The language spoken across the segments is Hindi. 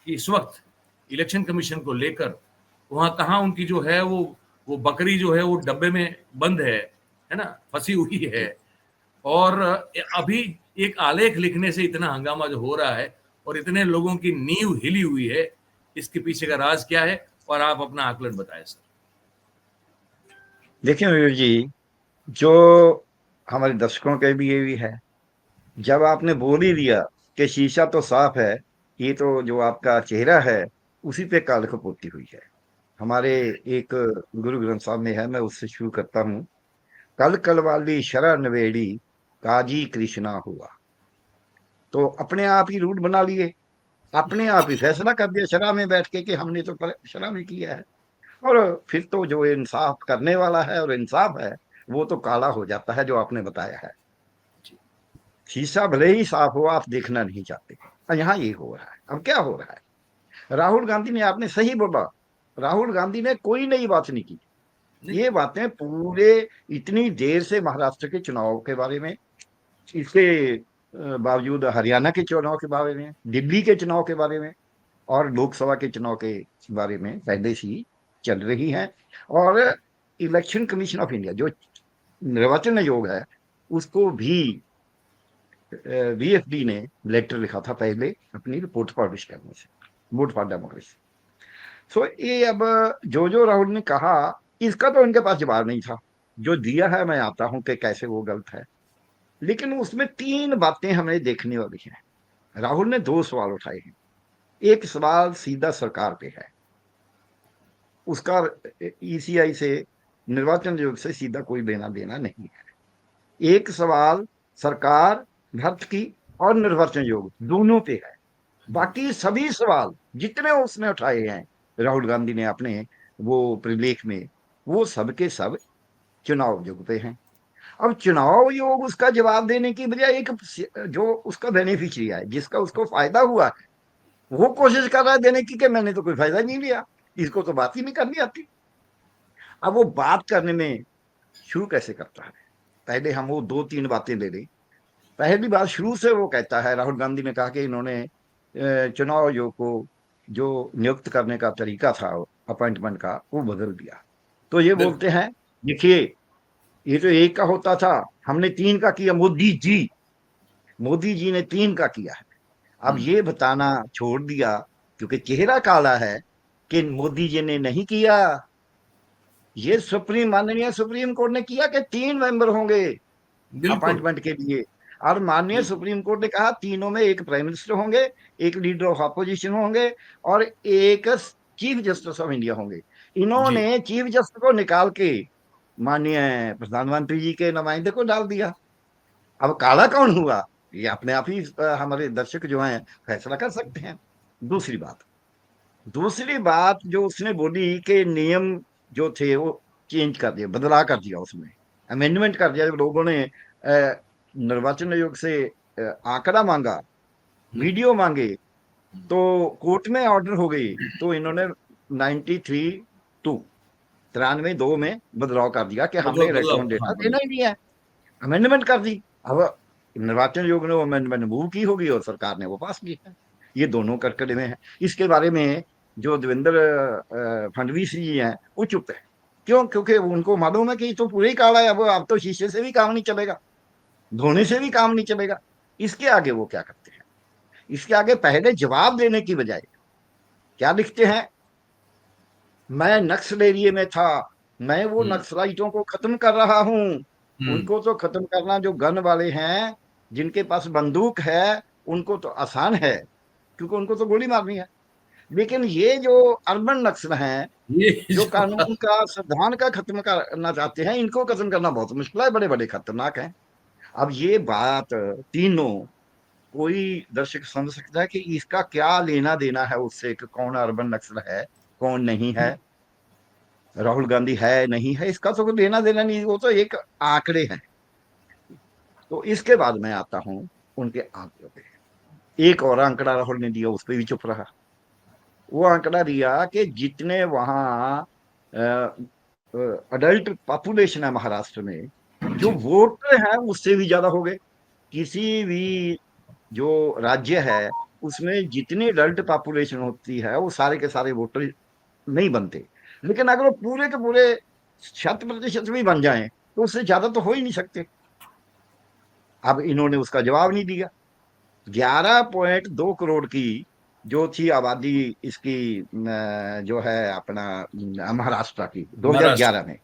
कि इस वक्त इलेक्शन कमीशन को लेकर वहां कहाँ उनकी जो है वो बकरी जो है वो डब्बे में बंद है ना, फंसी हुई है। जी और अभी एक आलेख लिखने से इतना हंगामा जो हो रहा है और इतने लोगों की नींव हिली हुई है, इसके पीछे का राज क्या है? और आप अपना आकलन बताएं सर। देखिए मयूर जी, जो हमारे दर्शकों के लिए भी है, जब आपने बोल ही दिया कि शीशा तो साफ है, ये तो जो आपका चेहरा है उसी पे काल कपोती हुई है। हमारे एक गुरु ग्रंथ साहब में है, मैं उससे शुरू करता हूँ। कल कल वाली शरा नवेड़ी, काजी कृष्णा हुआ। तो अपने आप ही रूट बना लिए, अपने आप ही फैसला कर दिया शरा में बैठ के कि हमने तो शरा में किया है। और फिर तो जो इंसाफ करने वाला है और इंसाफ है वो तो काला हो जाता है, जो आपने बताया है। शीशा भले ही साफ हो, आप देखना नहीं चाहते। और यहाँ ये हो रहा है। अब क्या हो रहा है, राहुल गांधी ने, आपने सही बोला, राहुल गांधी ने कोई नई बात नहीं की। नहीं। ये बातें पूरे इतनी देर से महाराष्ट्र के चुनाव के बारे में, इसके बावजूद हरियाणा के चुनाव के बारे में, दिल्ली के चुनाव के बारे में और लोकसभा के चुनाव के बारे में पहले से ही चल रही हैं। और इलेक्शन कमीशन ऑफ इंडिया, जो निर्वाचन आयोग है, उसको भी वीएफडी ने लेटर लिखा था पहले अपनी रिपोर्ट पब्लिश करने से, वोट फॉर डेमोक्रेसी। सो ये अब जो जो राहुल ने कहा, इसका तो इनके पास जवाब नहीं था। जो दिया है, मैं आता हूं कि कैसे वो गलत है, लेकिन उसमें तीन बातें हमें देखने वाली हैं। राहुल ने दो सवाल उठाए हैं। एक सवाल सीधा सरकार पे है, उसका ईसीआई से, निर्वाचन आयोग से सीधा कोई लेना देना नहीं है। एक सवाल सरकार, भक्त की और निर्वाचन आयोग दोनों पे है। बाकी सभी सवाल जितने उसने उठाए हैं राहुल गांधी ने अपने वो प्रलेख में, वो सब के सब चुनाव आयोग पे हैं। अब चुनाव आयोग उसका जवाब देने की बजाय एक जो उसका बेनिफिशियरी है, जिसका उसको फायदा हुआ है, वो कोशिश कर रहा है देने की कि मैंने तो कोई फायदा नहीं लिया, इसको तो बात ही नहीं करनी आती। अब वो बात करने में शुरू कैसे करता है, पहले हम वो दो तीन बातें ले लें। पहली बात, शुरू से वो कहता है, राहुल गांधी ने कहा कि इन्होंने चुनाव आयोग को जो नियुक्त करने का तरीका था अपॉइंटमेंट का, वो बदल दिया। तो ये बिल्कुल। बोलते हैं, देखिए ये तो एक का होता था, हमने तीन का किया, मोदी जी ने तीन का किया है। अब ये बताना छोड़ दिया, क्योंकि चेहरा काला है, कि मोदी जी ने नहीं किया। ये माननीय सुप्रीम कोर्ट ने किया कि तीन मेंबर होंगे बिल्कुल। अपॉइंटमेंट के लिए। और माननीय बिल्कुल। सुप्रीम कोर्ट ने कहा तीनों में एक प्राइम मिनिस्टर होंगे, एक लीडर ऑफ अपोजिशन होंगे और एक चीफ जस्टिस ऑफ इंडिया होंगे। जी। इन्होंने चीफ जस्टिस को निकाल के माननीय प्रधानमंत्री जी के नुमाइंदे को डाल दिया। अब काला कौन हुआ, ये अपने आप ही हमारे दर्शक जो हैं फैसला कर सकते हैं। दूसरी बात दूसरी बात जो उसने बोली कि नियम जो थे वो चेंज कर दिया, बदलाव कर दिया, उसमें अमेंडमेंट कर दिया। जब लोगों ने निर्वाचन आयोग से आंकड़ा मांगा, वीडियो मांगे, तो कोर्ट में ऑर्डर हो गई, तो इन्होंने 93-2 93-2 में बदलाव कर दिया कि हमने बदलाव, इलेक्ट्रॉनिक डेटा हाँ, देना बदलाव। ही नहीं है। अमेंडमेंट कर दी। अब निर्वाचन आयोग ने वो अमेंडमेंट मूव की होगी और सरकार ने वो पास की है। ये दोनों कटकड़े में है। इसके बारे में जो देवेंद्र फडणवीस जी हैं वो चुप है। क्यों? क्योंकि उनको मालूम है कि ये तो पूरे ही काला है, अब तो शीशे से भी काम नहीं चलेगा, धोने से भी काम नहीं चलेगा। इसके आगे वो क्या करते हैं, इसके आगे पहले जवाब देने की बजाय क्या लिखते हैं, मैं नक्सल एरिया में था, मैं वो हम्म। नक्सलाइटों को खत्म कर रहा हूं। हम्म। उनको तो खत्म करना जो गन वाले हैं, जिनके पास बंदूक है, उनको तो आसान है, क्योंकि उनको तो गोली मारनी है। लेकिन ये जो अर्बन नक्सल हैं, ये जो जो कानून का संविधान का खत्म करना चाहते हैं, इनको खत्म करना बहुत मुश्किल है, बड़े बड़े खतरनाक हैं। अब ये बात तीनों, कोई दर्शक समझ सकता है कि इसका क्या लेना देना है उससे कि कौन अर्बन नक्सल है, कौन नहीं है, राहुल गांधी है नहीं है, इसका तो कोई लेना देना नहीं, वो तो एक आंकड़े हैं। तो इसके बाद मैं आता हूं उनके आंकड़ों पे। एक और आंकड़ा राहुल ने दिया, उस पर भी चुप रहा। वो आंकड़ा दिया कि जितने वहां अडल्ट पॉपुलेशन है महाराष्ट्र में, जो जी। वोटर हैं उससे भी ज्यादा हो गए। किसी भी जो राज्य है उसमें जितनी एडल्ट पॉपुलेशन होती है वो सारे के सारे वोटर नहीं बनते, लेकिन अगर वो पूरे के पूरे 100% भी बन जाएं तो उससे ज्यादा तो हो ही नहीं सकते। अब इन्होंने उसका जवाब नहीं दिया। 11.2 करोड़ की जो थी आबादी इसकी जो है अपना महाराष्ट्र की महाराष्ट्र। 2011 में,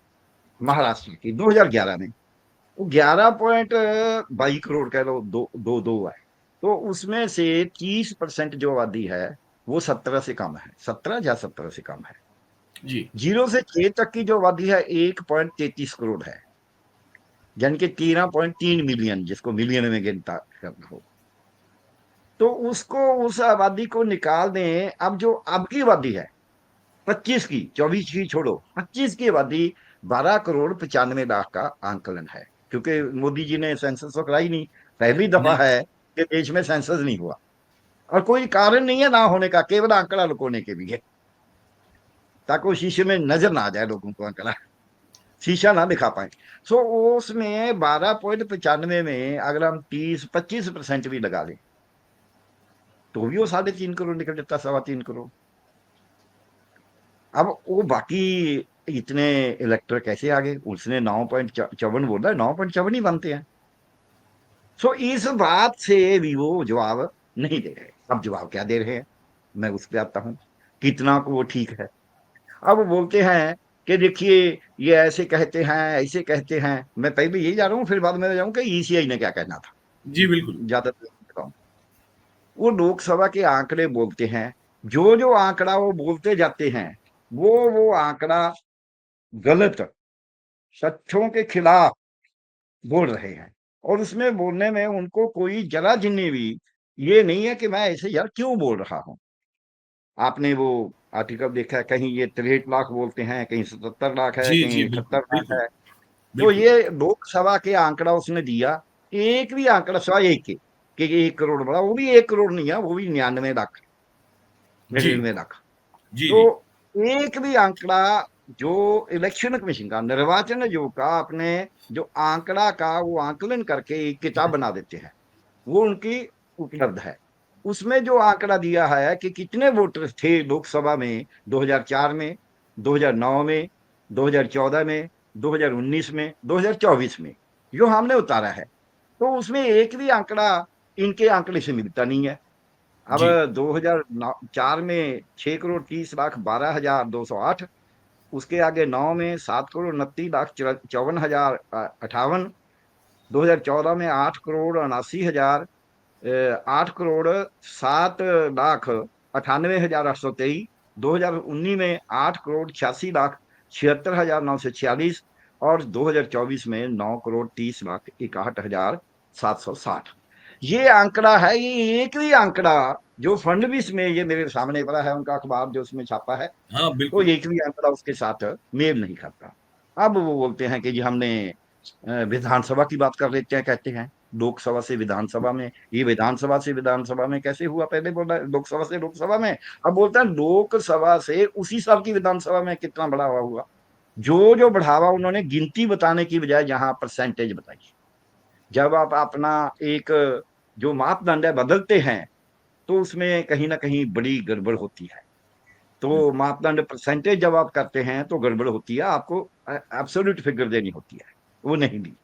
महाराष्ट्र की 2011 में वो 11.22 करोड़ कह लो, दो दो दो है। तो उसमें से 30% जो आबादी है वो 17 से कम है, 17 या 17 से कम है। जी 0 से 6 तक की जो आबादी है 1.33 करोड़ है, यानी कि 13.3 मिलियन, जिसको मिलियन में गिनता करना हो। तो उसको, उस आबादी को निकाल दें। अब जो अब की आबादी है 25 की, 24 की छोड़ो, 25 की आबादी 12.95 करोड़ का आंकलन है, क्योंकि मोदी जी ने सेंसस तो कराई नहीं। पहली दफा नहीं। है कि देश में सेंसस नहीं हुआ, और कोई कारण नहीं है ना होने का, केवल आंकड़ा लुकोने के लिए, ताकि वो शीशे में नजर ना आ जाए लोगों को, आंकड़ा शीशा ना दिखा पाए। सो उसमें 12.95 में अगर हम 30-25% भी लगा लें तो भी वो 3.5 करोड़ निकल जाता, 3.25 करोड़। अब वो बाकी इतने इलेक्टर कैसे आ गए? उसने 9.54 बोला, 9.54 ही बनते हैं। सो इस बात से भी वो जवाब नहीं दे रहे। अब जवाब क्या दे रहे हैं, मैं उस पर आता हूँ, कितना को वो ठीक है। अब वो बोलते हैं कि देखिए ये ऐसे कहते हैं, ऐसे कहते हैं। मैं पहले यही जा रहा हूँ, फिर बाद में जाऊँ कि ईसीआई ने क्या कहना था, जी बिल्कुल। ज्यादा। वो लोकसभा के आंकड़े बोलते हैं, जो जो आंकड़ा वो बोलते जाते हैं वो आंकड़ा गलत, सत्यों के खिलाफ बोल रहे हैं। और उसमें बोलने में उनको कोई जरा जिन्नी भी ये नहीं है कि मैं ऐसे यार क्यों बोल रहा हूं। आपने वो आर्टिकल देखा है, कहीं ये 63 लाख बोलते हैं, कहीं 77 लाख है, जी कहीं जी बिल्कुल 71 लाख बिल्कुल है। तो बिल्कुल। ये लोकसभा के आंकड़ा उसने दिया, एक भी आंकड़ा सवा एक के कि 1 करोड़ बड़ा, वो भी 1 करोड़ नहीं है, वो भी 99 लाख, जी 99 लाख। जी तो जी एक भी आंकड़ा जो इलेक्शन कमीशन का, निर्वाचन आयोग का, अपने जो आंकड़ा का वो आंकलन करके एक किताब बना देते हैं, वो उनकी उपलब्ध है। उसमें जो आंकड़ा दिया है कि कितने वोटर थे लोकसभा में 2004 में, 2009 में, 2014 में, 2019 में, 2024 में, जो हमने उतारा है, तो उसमें एक भी आंकड़ा इनके आंकड़े से मिलता नहीं है। अब जी 2004 में 6 करोड़ 30 लाख 12,208, उसके आगे 9 में 7 करोड़ 29 लाख 54,058, 2014 में 8 करोड़ 79 हजार, 8 करोड़ 7 लाख 98 हजार 823, 2019 में 8 करोड़ 86 लाख 76 हजार 946, और 2024 में 9 करोड़ 30 लाख 61 हजार 760। ये आंकड़ा है, ये एक ही आंकड़ा जो फडणवीस में, ये मेरे सामने पड़ा है उनका अखबार जो उसमें छापा है, हाँ तो बिल्कुल। एक भी आंकड़ा उसके साथ मेल नहीं खाता। अब वो बोलते हैं कि जी हमने विधानसभा की बात कर लेते हैं, कहते हैं लोकसभा से विधानसभा में, ये विधानसभा से विधानसभा में कैसे हुआ? पहले बोला लोकसभा से लोकसभा में, अब बोलता है लोकसभा से उसी साल की विधानसभा में कितना बढ़ावा हुआ। जो जो बढ़ावा उन्होंने गिनती बताने की बजाय जहां परसेंटेज बताई। जब आप अपना एक जो मापदंड है बदलते हैं तो उसमें कहीं ना कहीं बड़ी गड़बड़ होती है। तो मापदंड परसेंटेज जब आप करते हैं तो गड़बड़ होती है, आपको एब्सोल्यूट फिगर देनी होती है, वो नहीं दी।